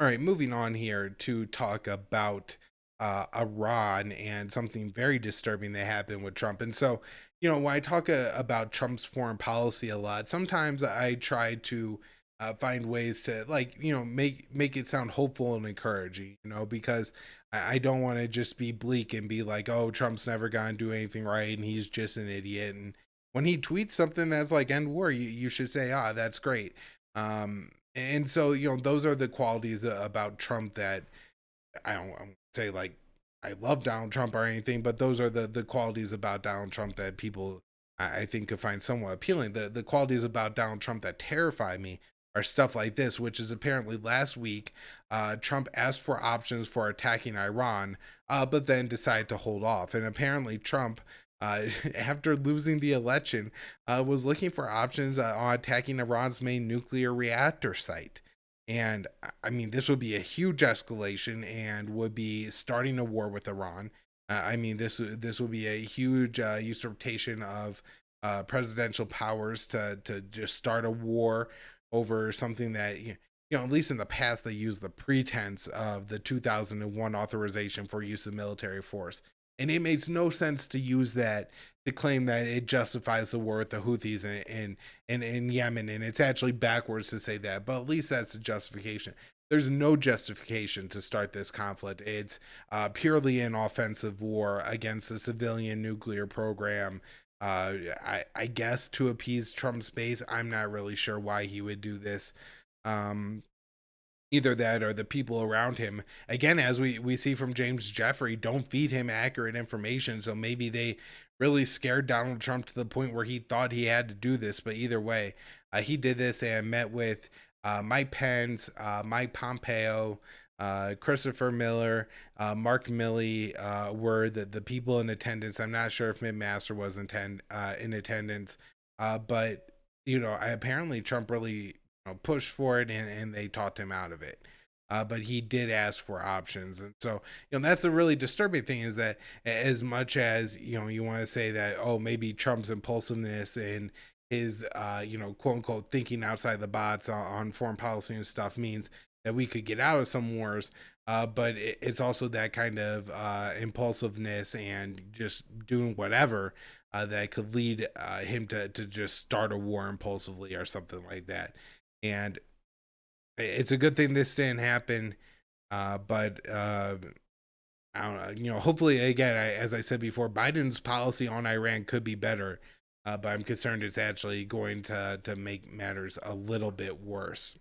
All right, moving on here to talk about Iran and something very disturbing that happened with Trump. And so, when I talk about Trump's foreign policy a lot, sometimes I try to find ways to make it sound hopeful and encouraging. Because I don't want to just be bleak and be like, oh, Trump's never gonna do anything right, and he's just an idiot. And when he tweets something that's like end war, you should say, ah, that's great. And so, those are the qualities about Trump that I don't say like I love Donald Trump or anything, but those are the qualities about Donald Trump that people I think could find somewhat appealing. The qualities about Donald Trump that terrify me are stuff like this, which is apparently last week, Trump asked for options for attacking Iran, but then decided to hold off. And apparently, Trump, after losing the election, was looking for options on attacking Iran's main nuclear reactor site. And I mean, this would be a huge escalation and would be starting a war with Iran. I mean, this would be a huge usurpation of presidential powers to just start a war over something that at least in the past they used the pretense of the 2001 authorization for use of military force, and it makes no sense to use that to claim that it justifies the war with the Houthis in Yemen, and it's actually backwards to say that. But at least that's a justification. There's no justification to start this conflict. It's purely an offensive war against the civilian nuclear program. I guess to appease Trump's base. I'm not really sure why he would do this. Um, Either that or the people around him, again, as we see from James Jeffrey, don't feed him accurate information. So maybe they really scared Donald Trump to the point where he thought he had to do this. But either way, he did this and met with Mike Pence, Mike Pompeo, Christopher Miller, Mark Milley were the people in attendance. I'm not sure if Mitt Master was in attendance, but apparently Trump really pushed for it, and they talked him out of it. But he did ask for options, and so that's the really disturbing thing is that as much as you want to say that, oh, maybe Trump's impulsiveness and his quote unquote thinking outside the box on foreign policy and stuff means that we could get out of some wars, but it's also that kind of impulsiveness and just doing whatever that could lead him to just start a war impulsively or something like that. And it's a good thing this didn't happen. But I don't know. Hopefully, again, as I said before, Biden's policy on Iran could be better. But I'm concerned it's actually going to make matters a little bit worse.